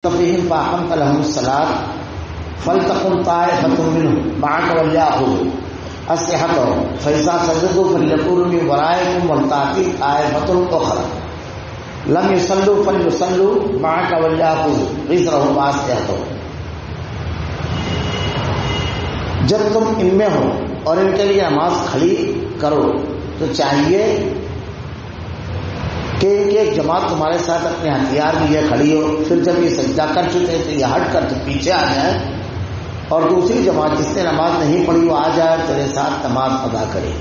فِيهِمْ فَأَقَمْتَ لَهُمُ الصَّلَاةَ فَلْتَقُمْ طَائِفَةٌ مِّنْهُمْ مَعَكَ وَلْيَأْخُذُوا أَسْلِحَتَهُمْ فَإِذَا سَجَدُوا فَلْيَكُونُوا مِن وَرَائِكُمْ وَلْتَأْتِ طَائِفَةٌ أُخْرَىٰ لَمْ يُصَلُّوا فَلْيُصَلُّوا مَعَكَ وَلْيَأْخُذُوا حِذْرَهُمْ وَأَسْلِحَتَهُمْ۔ جب تم ان میں ہو اور ان کے لیے نماز کھڑی کرو تو چاہیے کہ ایک جماعت تمہارے ساتھ اپنے ہتھیار لیے کھڑی ہو، پھر جب یہ سجدہ کر چکے تو یہ ہٹ کر پیچھے آ جائے، اور دوسری جماعت جس نے نماز نہیں پڑھی وہ آ جائے تیرے ساتھ نماز ادا کرے۔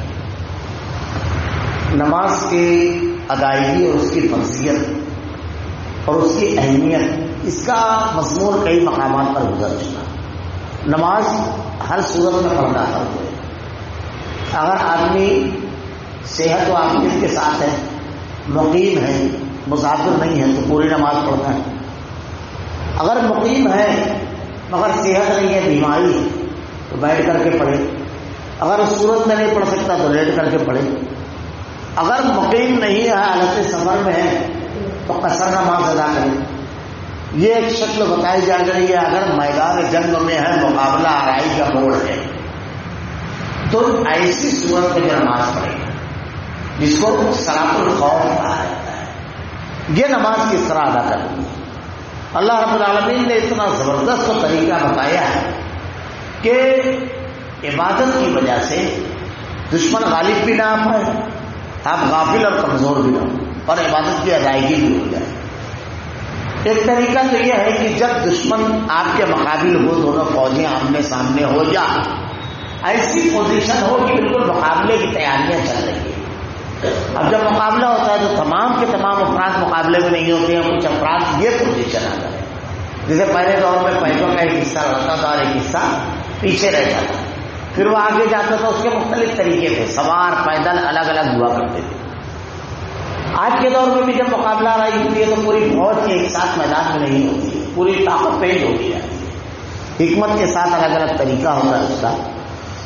نماز کی ادائیگی اور اس کی فضیلت اور اس کی اہمیت، اس کا مضمون کئی مقامات پر گزر چکا۔ نماز ہر صورت میں پڑھنا ہے۔ اگر آدمی صحت و عافیت کے ساتھ ہے، مقیم ہے، مسافر نہیں ہے تو پوری نماز پڑھنا ہے۔ اگر مقیم ہے مگر صحت نہیں ہے، بیماری ہے تو بیٹھ کر کے پڑھے۔ اگر اس صورت میں نہیں پڑھ سکتا تو لیٹ کر کے پڑھے۔ اگر مقیم نہیں ہے، حالت سفر میں ہے تو قصر نماز ادا کرے۔ یہ ایک شکل بتائی جا رہی ہے۔ اگر میدان جنگ میں ہے، مقابلہ آرائی کا موڑ ہے، تو ایسی صورت میں نماز پڑھے جس کو صلاۃ الخوف کہا جاتا ہے۔ یہ نماز کس طرح ادا کرنی ہے؟ اللہ رب العالمین نے اتنا زبردست طریقہ بتایا ہے کہ عبادت کی وجہ سے دشمن غالب بھی نہ آ پائے، آپ غافل اور کمزور بھی نہ ہو، اور عبادت کی ادائیگی بھی ہو جائے۔ ایک طریقہ تو یہ ہے کہ جب دشمن آپ کے مقابل ہو، دونوں فوجیں آمنے سامنے ہو، یا ایسی پوزیشن ہو کہ بالکل مقابلے کی تیاریاں چل رہی ہیں۔ اب جب مقابلہ ہوتا ہے تو تمام کے تمام افراد مقابلے میں نہیں ہوتے ہیں، کچھ افراد یہ پوزیشن آتا ہے جیسے پہلے دور میں پیسوں کا ایک حصہ لڑتا تھا اور ایک حصہ پیچھے رہ جاتا، پھر وہ آگے جاتا تھا۔ اس کے مختلف طریقے تھے، سوار پیدل الگ الگ ہوا کرتے تھے۔ آج کے دور میں بھی جب مقابلہ آرائی ہوتی ہے تو پوری فوج ایک ساتھ میدان میں نہیں ہوتی ہے، پوری طاقت پیش ہوتی جاتی ہے، حکمت کے ساتھ الگ الگ طریقہ ہوتا ہے اس کا۔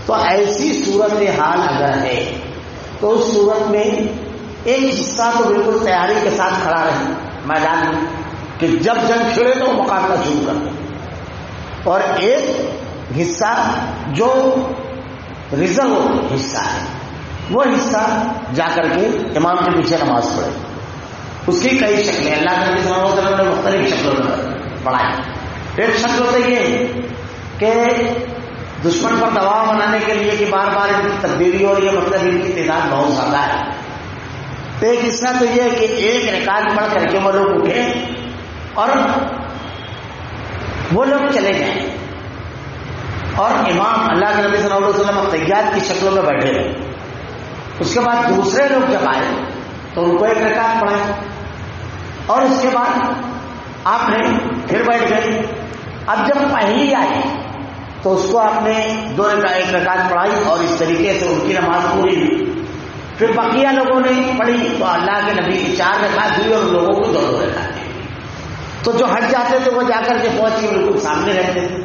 تو ایسی صورت حال اگر ہے تو اس صورت میں ایک حصہ تو بالکل تیاری کے ساتھ کھڑا رہے میدان میں کہ جب جنگ چھڑے تو وہ مقابلہ شروع کر دیں، اور ایک حصہ جو ریزرو حصہ ہے وہ حصہ جا کر کے امام کے پیچھے نماز پڑھے۔ اس کی کئی شکلیں اللہ کے نبی صلی اللہ علیہ وسلم نے مختلف شکلوں میں پڑھائی۔ ایک شکل تو یہ کہ دشمن پر دباؤ بنانے کے لیے کہ بار بار ان کی تبدیلی ہو رہی ہے، مطلب ان کی تعداد بہت زیادہ ہے، تو ایک حصہ تو یہ ہے کہ ایک رکعت پڑھ کر کے وہ لوگ اٹھے اور وہ لوگ چلے جائیں، اور امام اللہ کے نبی صلی اللہ علیہ وسلم تیار کی شکلوں میں بیٹھے رہے۔ اس کے بعد دوسرے لوگ جب آئے تو ان کو ایک رکعت پڑھائے، اور اس کے بعد آپ نے پھر بیٹھ گئے۔ اب جب پہلی آئی تو اس کو آپ نے ایک رکعت پڑھائی، اور اس طریقے سے ان کی نماز پوری ہوئی۔ پھر بقیہ لوگوں نے پڑھی تو اللہ کے نبی کی 4 رکعت ہوئی اور لوگوں کو 2 رکعت ہوئی۔ تو جو ہٹ جاتے تھے وہ جا کر کے فوج کے بالکل سامنے رہتے تھے۔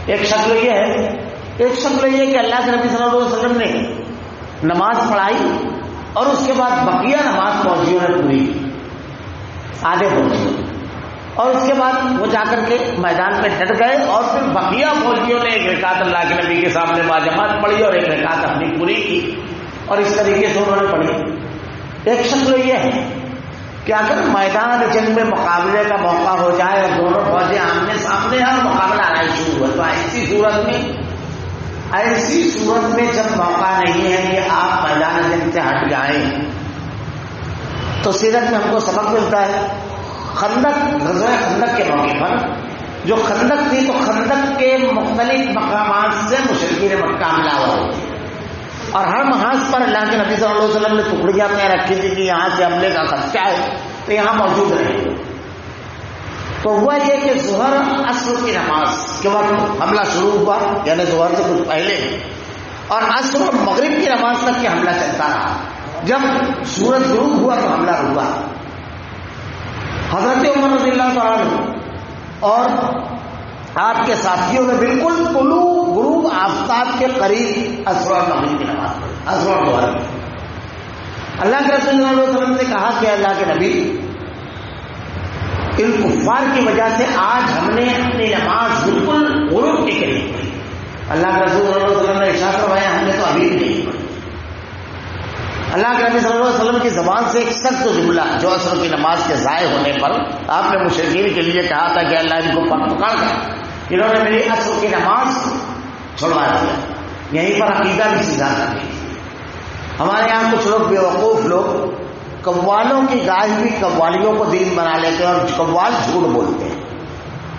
ایک شکل یہ ہے۔ ایک شکل یہ کہ اللہ کے نبی صلی اللہ علیہ وسلم نے نماز پڑھائی اور اس کے بعد بقیہ نماز فوجیوں نے پوری کی، آدھے فوجیوں، اور اس کے بعد وہ جا کر کے میدان میں ڈٹ گئے، اور پھر بقیہ فوجیوں نے ایک رکعت اللہ کے نبی کے سامنے باجماعت پڑھی اور ایک رکعت اپنی پوری کی، اور اس طریقے سے انہوں نے پڑھی۔ ایک شکل یہ ہے کہ اگر میدان جنگ میں مقابلے کا موقع ہو جائے اور دونوں فوجیں آمنے سامنے ہیں اور مقابلہ آرائی شروع ہوا، تو ایسی صورت میں جب موقع نہیں ہے کہ آپ میدان جنگ سے ہٹ جائیں، تو سیرت میں ہم کو سبق ملتا ہے۔ خندق، غزوہ خندق کے موقع پر جو خندق تھی تو خندق کے مختلف مقامات سے مشرکین مکہ حملہ ہوا، اور ہر محاذ پر اللہ کے نبی صلی اللہ علیہ وسلم نے ٹکڑیاں طے رکھی تھی کہ یہاں سے حملے کا خدشہ ہے تو یہاں موجود رہے۔ تو ہوا یہ کہ ظہر عصر کی نماز کے وقت حملہ شروع ہوا، یعنی ظہر سے کچھ پہلے، اور عصر اور مغرب کی نماز تک کہ حملہ چلتا رہا۔ جب سورج غروب ہوا تو حملہ رکا۔ حضرت عمر رضی اللہ تعالیٰ عنہ اور آپ کے ساتھیوں نے بالکل طلوع غروب آفتاب کے قریب عصر اور مغرب کی نماز پڑھی، عصر اور ظہر کی۔ اللہ کے رسول صلی اللہ علیہ وسلم نے کہا کہ اللہ کے نبی ان کفار کی وجہ سے آج ہم نے اپنی نماز بالکل غروب کے قریب پڑھی. اللہ کے رسول صلی اللہ علیہ وسلم نے ارشاد فرمایا ہم نے تو ابھی بھی نہیں پڑھی. اللہ کے نبی صلی اللہ علیہ وسلم کی زبان سے ایک سخت جملہ جو عصر کی نماز کے ضائع ہونے پر آپ نے مشرکین کے لیے کہا تھا کہ اللہ ان کو پکڑ کر انہوں نے میری عصر کی نماز چھڑوا دیا. یہیں پر عقیدہ بھی سیدھا کر دی. ہمارے یہاں کچھ لوگ بیوقوف لوگ قوالوں کی گائے ہوئی قوالیوں کو دین بنا لیتے ہیں اور قوال جھوٹ بولتے ہیں.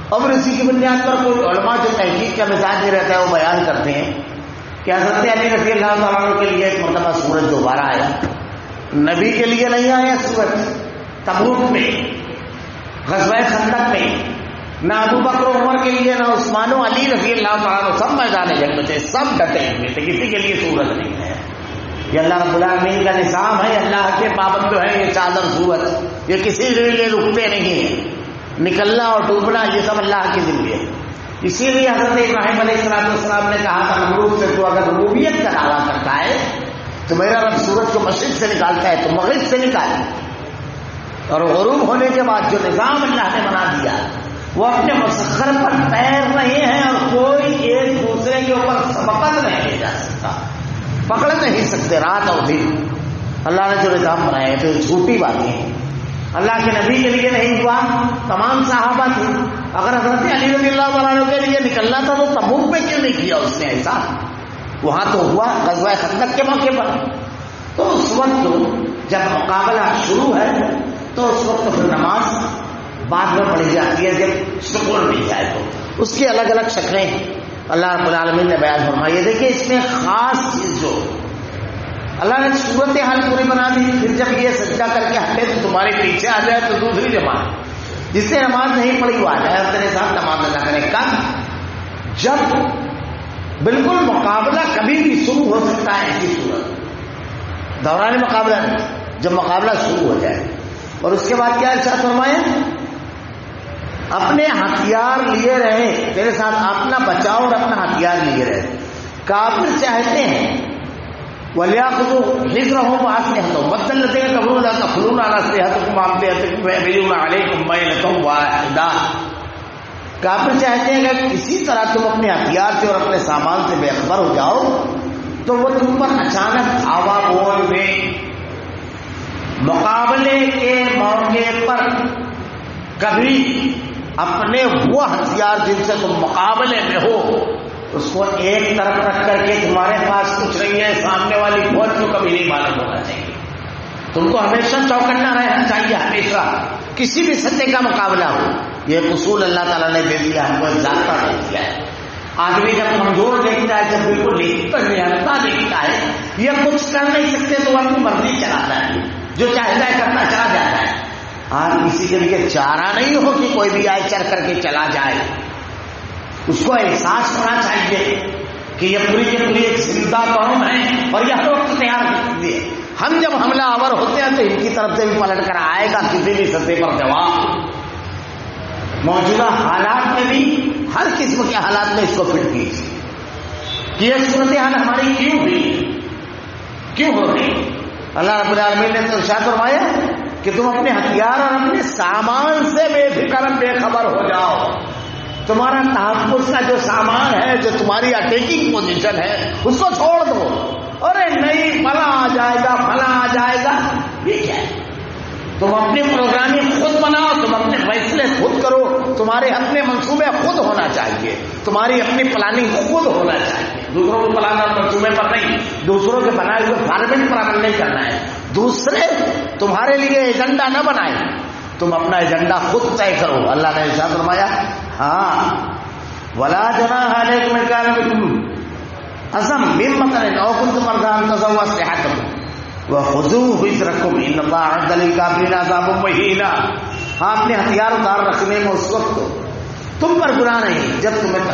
اور اسی کی بنیاد پر کوئی علماء جو تحقیق کا مزاج میں رہتا ہے وہ بیان کرتے ہیں کہ حضرت علی رضی اللہ تعالیٰ عنہ کے لیے ایک مرتبہ سورج دوبارہ آیا. نبی کے لیے نہیں آیا سورج. تبوک میں، غزوہ خندق میں نہ ابو بکر و عمر کے لیے، نہ عثمان و علی رضی اللہ تعالیٰ عنہ، سب میدان جنگ میں تھے، سب ڈٹے ہوئے تھے، کسی کے لیے سورج نہیں ہے. یہ اللہ رب العالمین کا نظام ہے. اللہ کے پابند جو ہے یہ چادر سورج یہ کسی کے لیے رکتے نہیں ہیں. نکلنا اور ڈوبنا یہ سب اللہ کے ذمہ ہے. اسی لیے حضرت ابراہیم علیہ السلام نے کہا تھا نمرود سے تو اگر ربوبیت کا دعویٰ کرتا ہے تو میرا رب سورج کو مشرق سے نکالتا ہے تو مغرب سے نکالے. اور غروب ہونے کے بعد جو نظام اللہ نے بنا دیا وہ اپنے مسخر پر تیر رہے ہیں اور کوئی ایک دوسرے کے اوپر سبقت نہیں لے جا سکتا، پکڑ نہیں سکتے رات اور دن. اللہ نے جو نظام بنایا ہے تو یہ جھوٹی باتیں ہیں. اللہ کے نبی کے لیے نہیں ہوا، تمام صحابہ تھے. اگر حضرت علی رضی اللہ عنہ کے لیے نکلنا تھا تو تبوک میں کیوں نہیں کیا اس نے ایسا؟ وہاں تو ہوا غزوہ خندق کے موقع پر. تو اس وقت جب مقابلہ شروع ہے تو اس وقت پھر نماز بعد میں پڑھی جاتی ہے جب سکون مل جائے. تو اس کی الگ الگ شکلیں اللہ رب العالمین نے بیان فرمائی. دیکھیے اس میں خاص چیز جو اللہ نے صورت حال پوری بنا دی. پھر جب یہ سجدہ کر کے ہٹے تو تمہارے پیچھے آ جائے تو دوسری جماعت جس نے نماز نہیں پڑھی وہ آ جائے اور تیرے ساتھ نماز ادا کرے. کب؟ جب بالکل مقابلہ کبھی بھی شروع ہو سکتا ہے. ایسی صورت دوران مقابلہ نہیں، جب مقابلہ شروع ہو جائے. اور اس کے بعد کیا ارشاد فرمایا؟ اپنے ہتھیار لیے رہے، تیرے ساتھ اپنا بچاؤ اور اپنا ہتھیار لیے رہے. کافر چاہتے ہیں وَلْيَأْخُذُوا حِذْرَهُمْ وَأَسْلِحَتَهُمْ وَدَّ الَّذِينَ كَفَرُوا لَا تَغْفِلُونَ عَنْ أَسْلِحَتِكُمْ وَأَمْتِعَتِكُمْ وَيَمِيلُونَ عَلَيْكُمْ مَيْلَةً وَاحِدَةً. کافر چاہتے ہیں کہ کسی طرح تم اپنے ہتھیار سے اور اپنے سامان سے بے خبر ہو جاؤ تو وہ تم پر اچانک ہوا بول میں مقابلے کے موقع پر کبھی اپنے وہ ہتھیار جن سے تم مقابلے میں ہو اس کو ایک طرف رکھ کر کے تمہارے پاس کچھ نہیں ہے، سامنے والی فوج کو کبھی نہیں معلوم ہونا چاہیے. تم کو ہمیشہ چوکنا رہنا چاہیے، ہمیشہ کسی بھی سطح کا مقابلہ ہو. یہ اصول اللہ تعالیٰ نے دے دیا، ہم کو ضابطہ دے دیا ہے. آدمی جب کمزور دیکھتا ہے، جب بالکل نہتا دیکھتا ہے یہ کچھ کر نہیں سکتے تو وہ اپنی مرضی چلاتا ہے، جو چاہتا ہے کرنا چلا جاتا ہے. آج کسی کے لیے چارہ نہیں ہو کہ کوئی بھی آئے چڑھ کر کے چلا جائے. اس کو احساس ہونا چاہیے کہ یہ پوری کی پوری ایک زندہ قوم ہے اور یہ ہر وقت تیار کرتی ہے. ہم جب حملہ آور ہوتے ہیں تو ان کی طرف سے بھی پلٹ کر آئے گا کسی بھی سطح پر جواب. موجودہ حالات میں بھی ہر قسم کے حالات میں اس کو فٹ کیجیے کہ یہ صورتحال ہماری کیوں ہوئی، کیوں ہو رہی. اللہ رب العالمین نے تو ارشاد فرمایا کہ تم اپنے ہتھیار اور اپنے سامان سے بے فکر بے خبر ہو جاؤ. تمہارا تحفظ کا جو سامان ہے، جو تمہاری اٹیکنگ پوزیشن ہے، اس کو چھوڑ دو. ارے نہیں فلاں آ جائے گا، فلاں آ جائے گا، یہ کیا ہے؟ تم اپنی پروگرامنگ خود بناؤ، تم اپنے فیصلے خود کرو. تمہارے اپنے منصوبے خود ہونا چاہیے، تمہاری اپنی پلاننگ خود ہونا چاہیے. دوسروں کو پلان اور منصوبے پر نہیں، دوسروں کے بنائے ہوئے فارمیٹ پر عمل نہیں کرنا ہے. دوسرے تمہارے لیے ایجنڈا نہ بنائیں، تم اپنا ایجنڈا خود طے کرو. اللہ نے ارشاد فرمایا ہاں وَلَا جُنَاحَ عَلَيْكُمْ إِن كَانَ بِكُمْ عَزْمٌ مِّن مَطَرٍ أَوْ كُنتُم مَرْضَىٰ أَن تَضَعُوا أَسْلِحَتَكُمْ وَخُذُوا حِذْرَكُمْ إِنَّ اللَّهَ أَعَدَّ لِلْكَافِرِينَ عَذَابًا مُّهِينًا. ہاں اپنے ہتھیار اتار رکھنے میں اس وقت تم پر گناہ نہیں جب تمہیں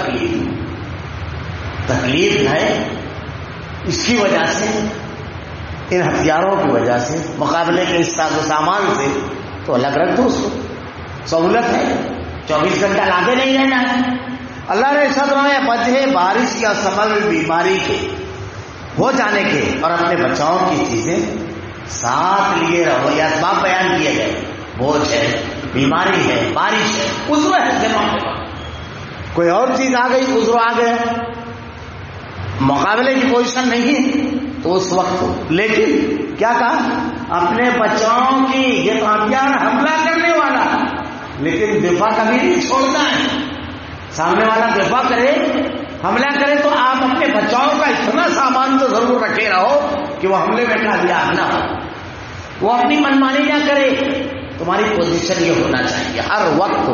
تکلیف ہے. اس کی وجہ سے، ان ہتھیاروں کی وجہ سے، مقابلے کے اس سامان سے تو الگ رکھ دو. اس کو سہولت ہے، 24 گھنٹہ لاگے نہیں رہنا ہے. اللہ نے ارشاد فرمایا وجہ بارش یا سبب بیماری کے ہو جانے کے اور اپنے بچاؤ کی چیزیں ساتھ لیے رہو. یہ اسباب بیان کیے گئے. بوجھ ہے، بیماری ہے، بارش ہے، عذر ہے دنوں کے وقت. کوئی اور چیز آ گئی، عذر آ گیا، مقابلے کی پوزیشن نہیں ہے تو اس وقت. لیکن کیا کہا؟ اپنے بچاؤ کی، یہ کامیاب حملہ کرنے والا لیکن دفاع کبھی نہیں چھوڑنا ہے. سامنے والا دفاع کرے، حملہ کرے تو آپ اپنے بچاؤ کا اتنا سامان تو ضرور رکھے رہو کہ وہ حملے میں کامیاب نہ ہو، وہ اپنی منمانی نہ کرے. تمہاری پوزیشن یہ ہونا چاہیے ہر وقت.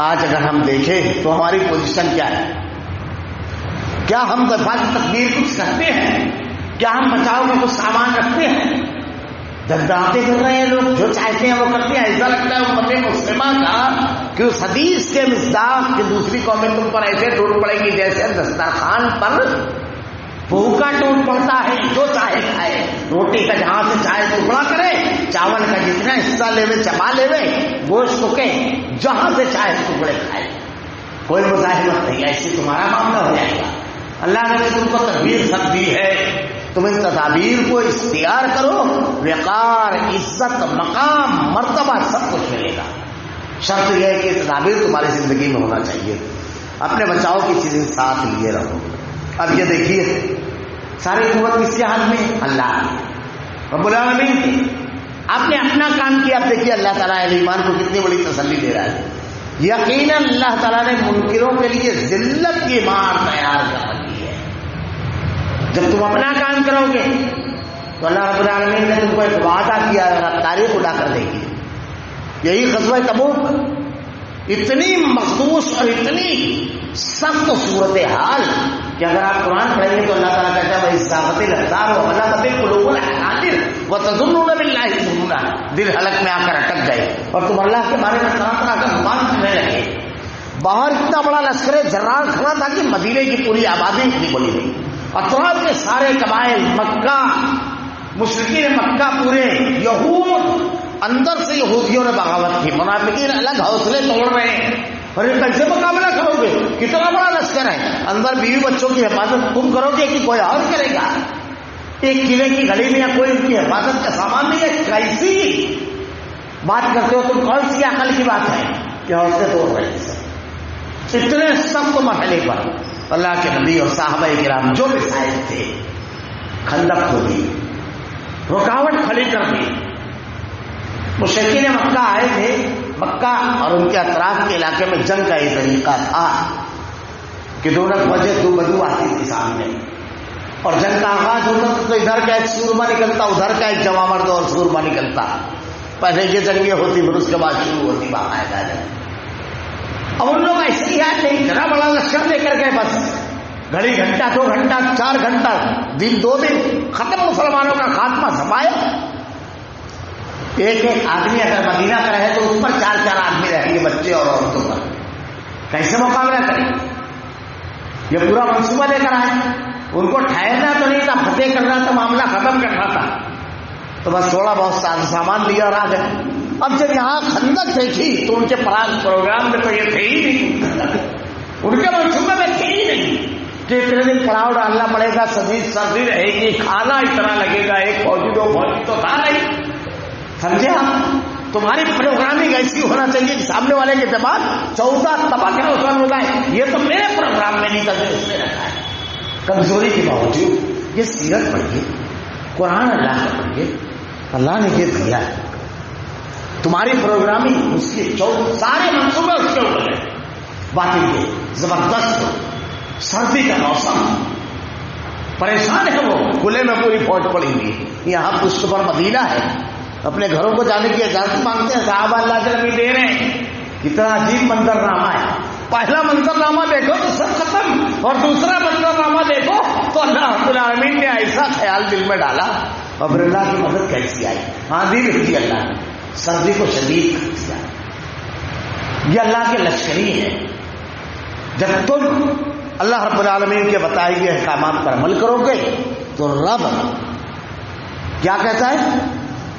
آج اگر ہم دیکھیں تو ہماری پوزیشن کیا ہے؟ کیا ہم دفاع کی تدبیر کچھ کرتے ہیں؟ کیا ہم بچاؤ کا کچھ سامان رکھتے ہیں؟ درداتے کر رہے ہیں لوگ، جو چاہتے ہیں وہ کرتے ہیں. ایسا لگتا ہے امت مسلمہ کا کہ اس حدیث کے مصداق کہ دوسری قومیں تم پر ایسے ٹوٹ پڑے گی جیسے دسترخوان پر بھوکا ٹوٹ پڑتا ہے، جو چاہے کھائے. روٹی کا جہاں سے چاہے ٹکڑا کرے، چاول کا جتنا حصہ لے چبا لے، گوشت کے جہاں سے چاہے ٹکڑے کھائے، کوئی مزاحمت نہیں. ایسے تمہارا معاملہ ہو جائے گا. اللہ نے تم کو تدبیر سب دی ہے، تم ان تدابیر کو اختیار کرو، وقار، عزت، مقام، مرتبہ سب کچھ ملے گا. شرط یہ ہے کہ تدابیر تمہاری زندگی میں ہونا چاہیے. اپنے بچاؤ کی چیزیں ساتھ لیے رہو. اب یہ دیکھیے ساری قوت کس کے ہاتھ میں؟ اللہ رب العالمین کی. آپ نے اپنا کام کیا. اب دیکھیے اللہ تعالیٰ اہل ایمان کو کتنی بڑی تسلی دے رہا ہے. یقیناً اللہ تعالیٰ نے منکروں کے لیے ذلت کی مار تیار کر رکھی ہے. جب تم اپنا کام کرو گے تو اللہ رب العالمین نے تم کو ایک وعدہ کیا ہے، تاریخ اڑا کر دے گی. یہی غزوہ تبوک اتنی مخصوص اور اتنی سخت صورتحال کہ اگر آپ قرآن پڑھیں گے تو اللہ تعالیٰ کہتا ہے وَإِذَاغَتِ الْأَبْصَارُ وَبَلَغَتِ الْقُلُوبُ الْحَنَاجِرَ وَتَظُنُّونَ بِاللَّهِ الظُّنُونَ. دل حلق میں آ کر اٹک گئے اور تم اللہ کے بارے میں طرح طرح کا گمان کرنے لگے. باہر اتنا بڑا لشکر جرار کھڑا تھا کہ مدینے کی پوری آبادی اتنی بڑی نہیں. اطراف کے سارے قبائل، مکہ، مشرکین مکہ پورے، یہود، اندر سے یہودیوں نے بغاوت کی، منافقین الگ حوصلے توڑ رہے ہیں. اور یہ کیسے مقابلہ کرو گے؟ کتنا بڑا لشکر ہے. اندر بیوی بچوں کی حفاظت تم کرو گے کہ کوئی اور کرے گا؟ ایک قلعے کی گھڑی میں یا کوئی ان کی حفاظت کا سامان نہیں ہے. کیسی بات کرتے ہو تم؟ کون سی عقل کی بات ہے کہ حوصلے توڑ رہے ہیں؟ اتنے سخت مرحلے پر اللہ کے نبی اور صحابہ کرام جو مسائل تھے، خندق کھودی، رکاوٹ کھڑی کر دی. مشرکین مکہ آئے تھے. مکہ اور ان کے اطراف کے علاقے میں جنگ کا یہ طریقہ تھا کہ دونوں وجہ دو بدو آتی تھی سامنے، اور جنگ کا آغاز ہوتا تو ادھر کا ایک سورما نکلتا، ادھر کا ایک جوان مرد اور سورما نکلتا. پہلے یہ جنگیں ہوتی پھر اس کے بعد شروع ہوتی باقاعدہ جنگ. اب ان لوگ ایسے ہی آتے ہیں، اتنا بڑا لشکر لے کر گئے، بس گھڑی گھنٹہ 2 گھنٹہ 4 گھنٹہ دن 2 دن ختم. مسلمانوں کا خاتمہ سفایا. ایک ایک آدمی اگر مدینہ کا رہے تو اس پر 4 آدمی رہیں گے، بچے اور عورتوں پر. کیسے مقابلہ کریں؟ یہ پورا منصوبہ لے کر آئے. ان کو ٹھہرنا تو نہیں تھا، فتح کرنا تھا، معاملہ ختم کرنا تھا. تو بس تھوڑا بہت سامان لیا اور آ گئے. اب جب یہاں خندق دیکھی تو ان کے پروگرام میں تو یہ تھے ہی نہیں، ان کے منصوبے میں تھے ہی نہیں کہ اتنے دن پڑاؤ ڈالنا پڑے گا، سردی رہے گی، کھانا اتنا لگے گا، 1 فوجی 2 فوجی تو تھا نہیں. سمجھے آپ؟ تمہاری پروگرامنگ ایسی ہونا چاہیے کہ سامنے والے کے دماغ 14 طبق ہے اس میں اگائے. یہ تو میرے پروگرام میں نہیں تھا جو اس نے رکھا ہے. کمزوری کے باوجود یہ سیرت پڑھیے، قرآن اللہ کا پڑھیے. اللہ نے یہ دیا ہے. تمہاری پروگرامنگ اس کے سارے منصوبے اس کے اوپر ہے. باقی یہ زبردست سردی کا موسم، پریشان ہے وہ، کھلے میں پوری فوج پڑی ہوئی. یہاں پشت پر مدینہ ہے، اپنے گھروں کو جانے کی اجازت مانگتے ہیں. صحابہ اللہ کے نبی دے رہے ہیں. کتنا عجیب منظرنامہ ہے. پہلا منظرنامہ دیکھو تو سب ختم، اور دوسرا منظرنامہ دیکھو تو اللہ رب العالمین نے ایسا خیال دل میں ڈالا. اب اللہ کی مدد کیسی آئی؟ آندھی بھیجی اللہ نے، سردی کو شدید کر دیا. یہ اللہ کے لشکری ہے. جب تم اللہ رب العالمین کے بتائے گئے احکامات پر عمل کرو گے تو رب کیا کہتا ہے؟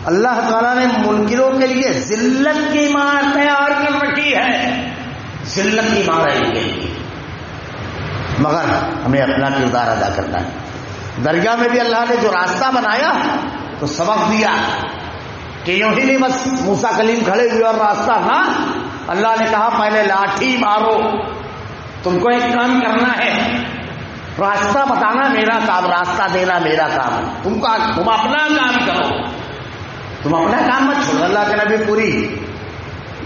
اللہ تعالیٰ نے منکروں کے لیے ذلت کی مار تیار کر رکھی ہے. ذلت کی مار ہے ان کے لیے، مگر ہمیں اپنا کردار ادا کرنا ہے. درگاہ میں بھی اللہ نے جو راستہ بنایا تو سبق دیا کہ یوں ہی نہیں بس موسیٰ کلیم کھڑے ہوئے اور راستہ نہ، اللہ نے کہا پہلے لاٹھی مارو، تم کو ایک کام کرنا ہے، راستہ بتانا میرا کام، راستہ دینا میرا کام، تم اپنا کام کرو، تم اپنا کام مت چھوڑو۔ اللہ کے نبی پوری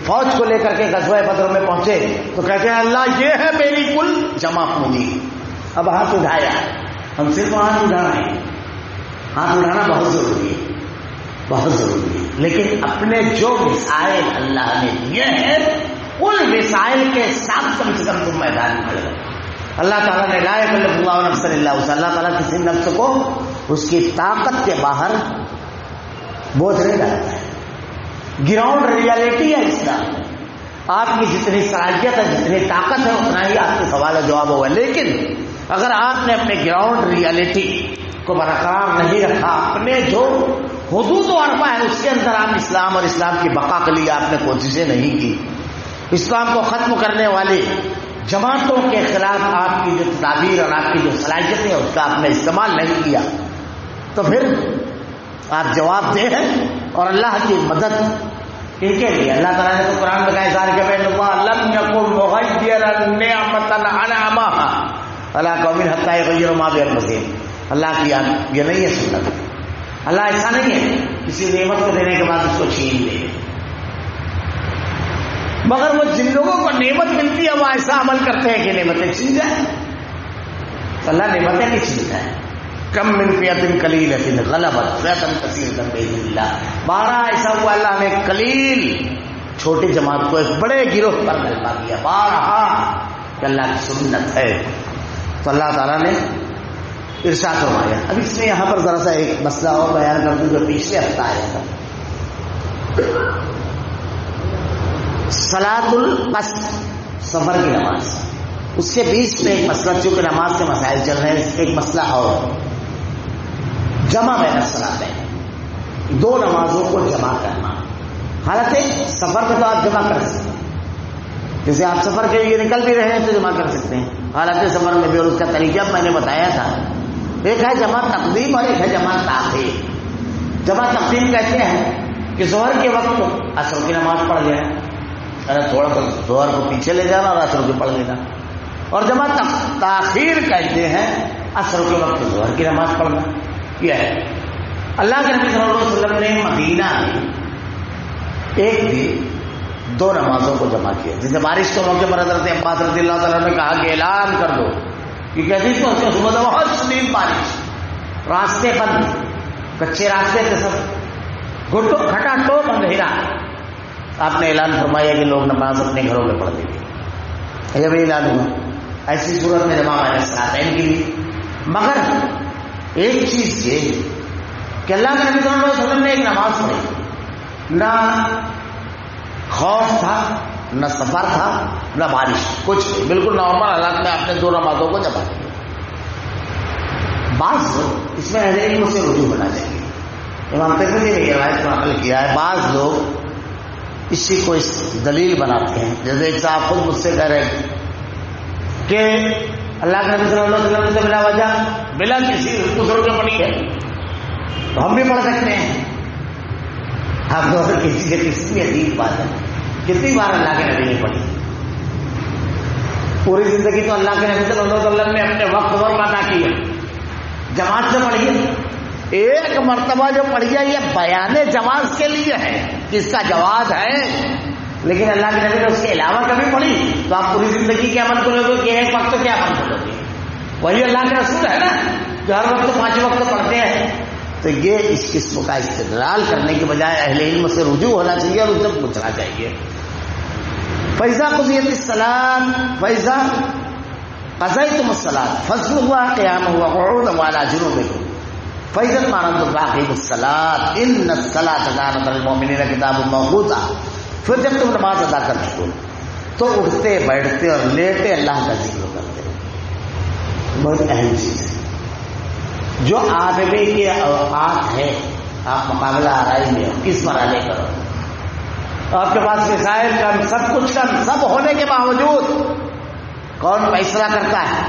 فوج کو لے کر کے غزوہ بدر میں پہنچے تو کہتے ہیں اللہ یہ ہے میری کل جمع پونجی۔ اب ہاتھ اٹھایا، ہم صرف ہاتھ اٹھا رہے ہیں، ہاتھ اٹھانا بہت ضروری ہے، بہت ضروری ہے، لیکن اپنے جو وسائل اللہ نے دیے ہیں ان وسائل کے ساتھ کم سے کم تم میدان میں کھڑے رہو۔ اللہ تعالیٰ نے لا یکلف اللہ نفسا الا وسعها، اللہ تعالیٰ کسی نفس کو اس کی طاقت کے باہر بوجھ نہیں ڈالتا ہے۔ گراؤنڈ ریالٹی ہے اسلام، آپ کی جتنی صلاحیت ہے، جتنی طاقت ہے، اتنا ہی آپ کے سوال و جواب ہوگا، لیکن اگر آپ نے اپنے گراؤنڈ ریالٹی کو برقرار نہیں رکھا، اپنے جو حدود و عرفہ ہے اس کے اندر آپ اسلام اور اسلام کی بقا کے لیے آپ نے کوششیں نہیں کی، اسلام کو ختم کرنے والی جماعتوں کے خلاف آپ کی جو تدابیر اور آپ کی جو صلاحیتیں اس کا آپ نے استعمال نہیں کیا، تو پھر آپ جواب دہ ہیں۔ اور اللہ کی مدد ان کے لیے اللہ تعالیٰ نے تو قرآن میں کہا کہ بین اللہ لم یکن مغیرا نعمتا انعمها علی قوم حتی یغیروا ما بانفسہم، اللہ کی یہ نہیں ہے سنت، اللہ ایسا نہیں ہے کسی نعمت کو دینے کے بعد اس کو چھین لے، مگر وہ جن لوگوں کو نعمت ملتی ہے وہ ایسا عمل کرتے ہیں کہ نعمتیں چھین جائیں، اللہ نعمتیں نہیں چھینتا ہے۔ کم من فئۃ قلیلۃ غلبت فئۃ کثیرۃ باذن اللہ، 12 ایسا ہوا اللہ نے قلیل چھوٹی جماعت کو ایک بڑے گروہ پر غلبہ کیا، 12 کہ اللہ کی سنت ہے۔ تو اللہ تعالیٰ نے ارشاد فرمایا۔ اب اس میں یہاں پر ذرا سا ایک مسئلہ اور بیان کر دوں جو پچھلے ہفتہ آیا تھا، صلاۃ القصر، سفر کی نماز، اس کے بیچ میں ایک مسئلہ، چونکہ نماز کے مسائل چل رہے ہیں، ایک مسئلہ اور جمع بین الصلاتین، دو نمازوں کو جمع کرنا۔ حالت سفر میں تو آپ جمع کر سکتے ہیں، جیسے آپ سفر کے لیے نکل بھی رہے ہیں تو جمع کر سکتے ہیں، حالت سفر میں بھی، اور اس کا طریقہ میں نے بتایا تھا، ایک ہے جمع تقدیم اور ایک ہے جمع تاخیر۔ جمع تقدیم کہتے ہیں کہ ظہر کے وقت عصر کی نماز پڑھ لینا، تھوڑا سا ظہر کو پیچھے لے جانا اور عصر کو پڑھ لینا، اور جمع تاخیر کہتے ہیں عصر کے وقت ظہر کی نماز پڑھنا۔ یہ ہے اللہ کے نبی صلی اللہ علیہ وسلم نے مدینہ میں ایک دن 2 نمازوں کو جمع کیا، جسے بارش کے موقع پر حضرت عباس رضی اللہ تعالیٰ نے کہا کہ اعلان کر دو کہ کہتی تو صبح بہت شدید بارش، راستے بند، کچے راستے کے سب گھٹو کھٹا ٹوپ اندھیرا، آپ نے اعلان فرمایا کہ لوگ نماز اپنے گھروں میں پڑھ دیں گے، یہ بھی اعلان ہوا۔ ایسی صورت میں جمع بین الصلاتین کے لیے، مگر ایک چیز یہ کہ اللہ کے نبی صلی اللہ علیہ وسلم نے ایک نماز پڑھی، نہ خوف تھا، نہ سفر تھا، نہ بارش، کچھ بالکل نارمل حالات میں آپ نے 2 نمازوں کو جمع کیا۔ بعض لوگ اس میں اہل علم سے رجوع ہونا چاہیے، امام ترمذی نے روایت کو نقل کیا ہے، بعض لوگ اسی کو اس دلیل بناتے ہیں، جیسے ایک صاحب خود مجھ سے کہہ رہے ہیں کہ اللہ کے نبی صلی اللہ علیہ وسلم سے بلا وجہ بلا کسی دوسروں کے پڑھی ہے تو ہم بھی پڑھ سکتے ہیں۔ آپ دوسرے کسی سے کسی بھی عجیب بات ہے، کتنی بار اللہ کے نبی نے پڑھی؟ پوری زندگی تو اللہ کے نبی صلی اللہ علیہ وسلم نے اپنے وقت پر ادا کیا، جماعت سے پڑھی ہے، ایک مرتبہ جو پڑھی ہے یہ بیان جواز کے لیے ہے، جس کا جواز ہے، لیکن اللہ کے نبی نے اس کے علاوہ کبھی پڑھی تو آپ پوری زندگی کے عمل کرو گے کہ ایک وقت کیا عمل کرو گے؟ وہی اللہ کے رسول ہے نا جو ہر وقت 5 وقت پڑھتے ہیں۔ تو یہ اس قسم کا استدلال کرنے کے بجائے اہل علم سے رجوع ہونا چاہیے اور ان سے پوچھنا چاہیے۔ فَإِذَا قُضِيَتِ الصَّلَاةُ فَإِذَا قَضَيْتُمُ الصَّلَاةَ فَاذْكُرُوا قِيَامًا وَقُعُودًا وَعَلَىٰ جُنُوبِكُمْ فَإِذَا اطْمَأْنَنْتُمْ فَأَقِيمُوا الصَّلَاةَ إِنَّ الصَّلَاةَ كَانَتْ عَلَى الْمُؤْمِنِينَ کِتَابًا مَّوْقُوتًا۔ پھر جب تم نماز ادا کر چکو تو اٹھتے بیٹھتے اور لیٹے اللہ کا ذکر کرتے، بہت اہم چیز ہے۔ جو آدمی کے اوقات ہے، آپ مقابلہ آرائی میں کس مرحلے کرو، آپ کے پاس وسائل کم، سب کچھ کم، سب ہونے کے باوجود کون فیصلہ کرتا ہے،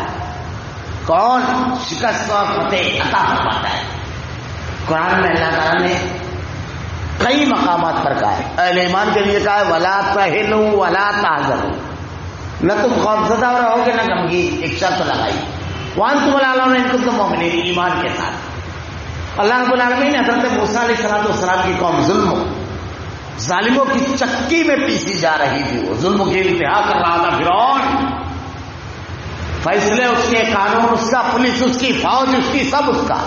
کون شکست اور فتح عطا فرماتا ہے؟ قرآن میں اللہ تعالیٰ نے کئی مقامات پر کہا ہے. اہل ایمان کے لیے کہا ہے ولا تہنوا ولا تحزنوا، نہ تم خوفزدہ رہو گے نہ غمگین. ایک شرط لگائی وانتم الاعلون ان کنتم مؤمنین، ایمان کے ساتھ. اللہ رب العالمین نے حضرت موسیٰ علیہ السلام کی قوم ظالموں کی چکی میں پیسی جا رہی تھی، وہ ظلم کی انتہا کر رہا تھا فرعون. فیصلے اس کے، قانون اس کا، پولیس اس کی، فوج اس کی، سب اس کا.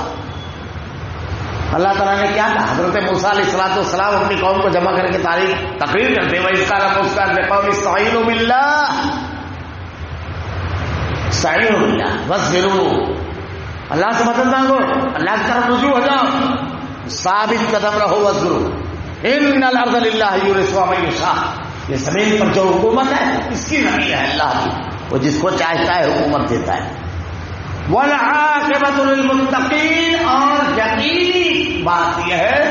اللہ تعالیٰ نے کیا کہا؟ حضرت موسیٰ علیہ السلام اپنی قوم کو جمع کر کے تقریر کرتے ہوئے استعینوا باللہ واصبروا، اللہ سے مدد مانگو، اللہ کی طرف رجوع ہو جاؤ، ثابت قدم رہو. واصبروا ان الارض للہ یورثها من یشاء، یہ زمین پر جو حکومت ہے اس کی نہیں ہے اللہ کی، وہ جس کو چاہتا ہے حکومت دیتا ہے. والعاقبۃ للمتقین، اور یقینی بات یہ ہے